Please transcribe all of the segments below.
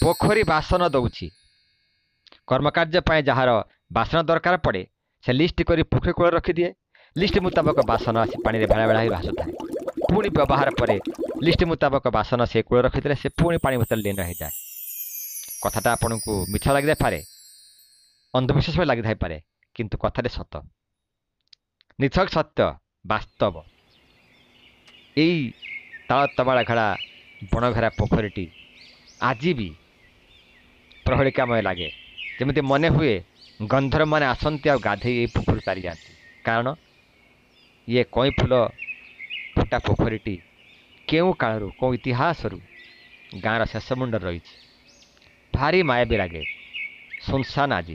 पोखरी बासन दौची कर्मकार्य जार बासन दरकार पड़े से लिस्ट कर पोखरी कूल रखिदिए। लिस्ट मुताबक बासन आसी पानी भेड़ा भेड़ा भासु थाए। पुणी व्यवहार पर लिस्ट मुताबक बासन से कूल रखिदे से पुणी पानी भीतर लीन रही जाए। कथाटा आपन को मिछ लगी पारे, अंधविश्वास लगी पारे, किंतु कथाटे सत, निछक सत्य, वास्तव। यही ताल तबाड़ा घड़ा बणघरा पोखरीटी आज भी प्रहलिकामय लगे। जमी मन हुए गंधर्व मैंने आसती आ गाधे ये पोखरी तारी जाती। कारण ये कई फूल फुटा पोखरीटी केउ कालू कौ इतिहास गाँवर शेष मुंडर रही भारी माया भी लगे। सुनसान आज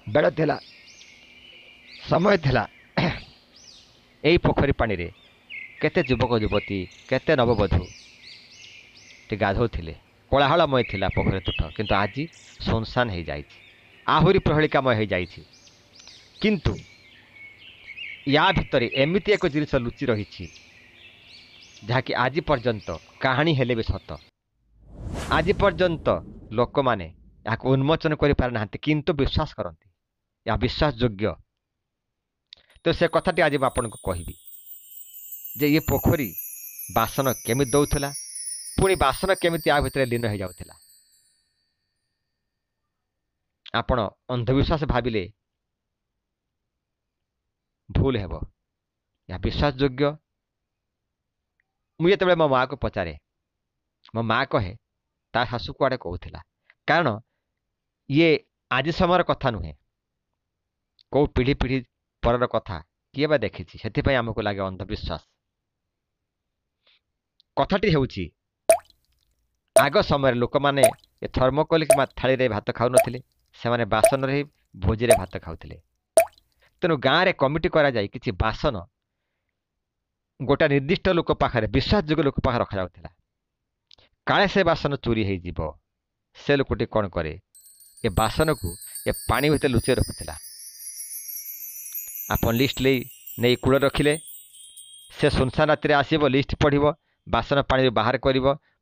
बेड़ थिला, समय थिला। यही पोखरी पानी रे केते युवक युवती केते नवबधू टे गाधोथिले। कोलाहलमय थिला पोखरी तुठ, किंतु आज सुनसान हो जाए, आहुरी प्रहलिकामय हो जाए। किंतु या भितर एमती एक जिनिस लुचि रही जहाँकि आज पर्यंत कहानी हेले भी सत। आज पर्यंत लोक माने या उन्मोचन कर पार ना, किंतु विश्वास करती या विश्वास योग्य। तो से कथाटी आज आपन को कहबी जे ये पोखरी बासन केमी दौला, पुणी बासन केमिति आ भितर लीन हो जाउथिला। आपण अंधविश्वास भाविले भूल हेब या विश्वास योग्य। मुझे जो मो माँ को पचारे, मो माँ कहे ता शाशु कुआड़े कहूला। कारण ये आज समय कथा नुहे, कौ पीढ़ी पीढ़ी पर कथा किए बा देखी, से आमको लगे अंधविश्वास। कथाटी होउची आग समय लोक मैंने थर्मोकोल थाली रे भात खाऊ नथिले, से माने बासन रे भोजी रे भात खाउथिले। तेणु गाँव में कमिटी करा जाय किछि बासन गोटा निर्दिष्ट लोक पाखरे विश्वास योग्य लोक पाखरे रखा जाउथिला। काले से बासन चोरी हो जीव, से लोकटी कौन करे ये बासन को ये पानी भीतर लुचे रखुला। आपन लिस्ट नहीं कूल रखिले, से सुनसान राति आसब, लिस्ट पढ़व, बासन पानी बाहर कर,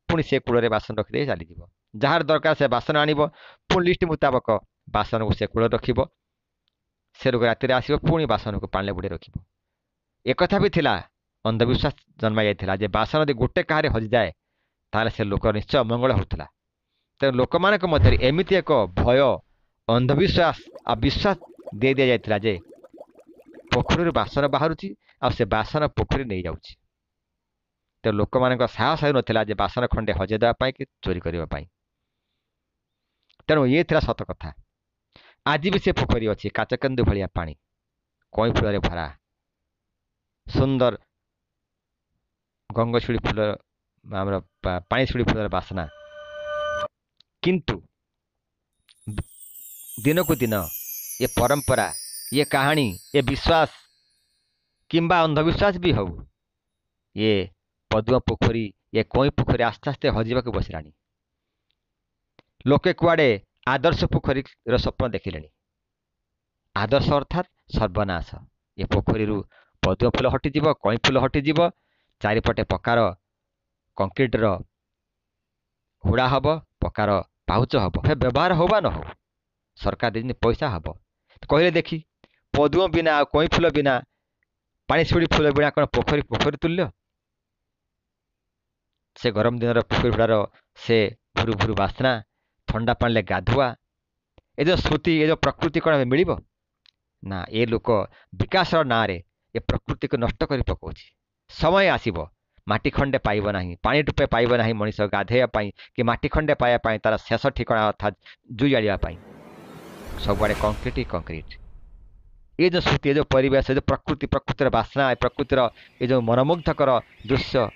पुणी से कूल बासन रखिदे चली जार दरकार से बासन आनिब, पुणी लिस्ट मुताबक बासन को से कूल रखिब। से लोक राति आसब, पुणी बासन को पानी बुड़े रखिब। एक कथा भी थिला, अंधविश्वास जन्म जाइथिला जे बासन यदि गोटे कहारे हजि जाए ताले से लोक निश्चय मंगल होता। तेणु लोक मानक मध्य एमिति एक भय अंधविश्वास आ विश्वास दे दिया जाइथिला जे पोखरी बासन बाहरुची आ से बासन पोखरी नहीं जाउची। तो लोक मानक साहस हो नथिला जे बासन खंडे हजे देवा पाई कि चोरी करबा पाई। तेणु ये थिला सत कथा। आज भी से पोखरी अच्छी काचकेन्दु भलिया पानी, कई फूल भरा, सुंदर गंगछुड़ी फूल आमर पानी छुड़ी फूलर बासना। किंतु दिन को दिन ये परंपरा, ये कहानी, ये विश्वास किंबा अंधविश्वास भी हो, ये पदुआ पोखरी, ये कोई पोखरी आस्ते आस्ते हजिबा को बसलानी। लोके कुआडे आदर्श पोखरी स्वप्न देखिले। आदर्श अर्थात सर्वनाश। ये पोखरी पदुआ फूल हटिଯିब, कई फूल हटिଯିब, चारिपटे पकार कंक्रीटर हुड़ा हम, पकार पाउच हम, फे व्यवहार हो बा न हो, सरकार दिन पैसा हम। कहले देखी पदुआ बिना कई फूल बिना पानी छुड़ी फूल बिना कौन पोखरी पोखरी तुल्य। से गरम दिन पोखरी हुड़ार से भुरु भुरु बासना, ठंडा पानी गाधुआ, ये जो श्रुति, ये जो प्रकृति कौन मिल ना। ये लोक विकास ना रे ये प्रकृति को नष्ट कर पकाउछि। समय आसीब माटी खंडे पाइब नाही, पानी टुपे पाइब नाही, मनीष गाधेया पाई कि माटी खंडे पाइबा तार शेष ठिकाना अर्थात जुई आलिया पाई सबुआड़े कंक्रीट ही कंक्रीट। ये जो श्रुति, ये जो परिवेश, ये जो प्रकृति, प्रकृतिर बासना, प्रकृतिर ये जो मनमुग्धकर दृश्य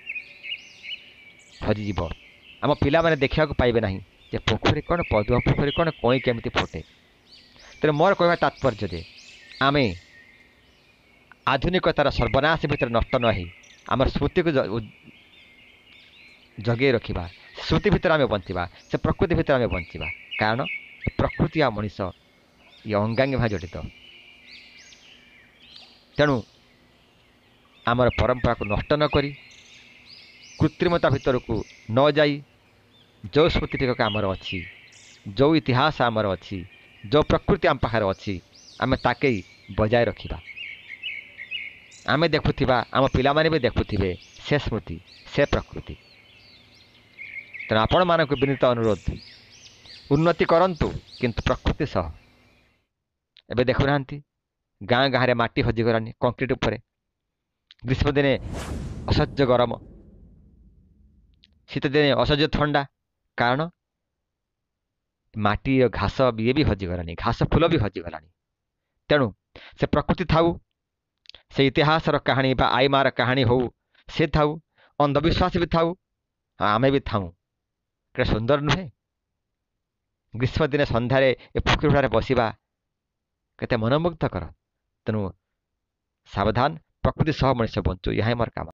हजिଯିब। आम पिला माने देखा पाइबे नाही जे पोखरी कौन, पदुआ पोखरी कौन, कई केमिति फुटे। तेरे मोर कहवा तात्पर्य जे आमे आधुनिकतार सर्वनाश भितर नष्ट नही आम स्मृति को जगे रखा, श्रुति भितर आम बंचा, से प्रकृति भितर आम बंचा। कारण प्रकृति आ मनीष ये अंगांगी भाव जड़ित। तेणु आमर परंपरा को नष्ट न करी, कृत्रिमता भितर को न जाई, जो स्मृतिटिक आमर अच्छी जो इतिहास आमर अच्छी जो प्रकृति आम पाखे अच्छी आम ताके बजाय रखा आम देखुवा आम पिलाने भी देखुवे से स्मृति से प्रकृति। तेणु आपण मानक विनीत अनुरोध उन्नति करंतु किंतु प्रकृति सह। एबे देखुना गाँ गाँव में माटी हजिगलानी कंक्रीट उपरे ग्रीष्म दिने असह्य गरम शीत दिने असह्य ठंडा कारण माटी घास ये भी हजिगलानी घास फूल भी हजिगलानी। तेणु से प्रकृति थाऊ से इतिहास कहानी बा आई मार कहानी हो से थाऊ अंधविश्वास भी थाऊ आमे भी थाऊ क्या सुंदर नुहे। ग्रीष्म दिने सन्धार ए पोखरी बसवा केते मनमुग्धकर। तेणु सावधान प्रकृति सह मनुष्य बंचु यह मोर काम।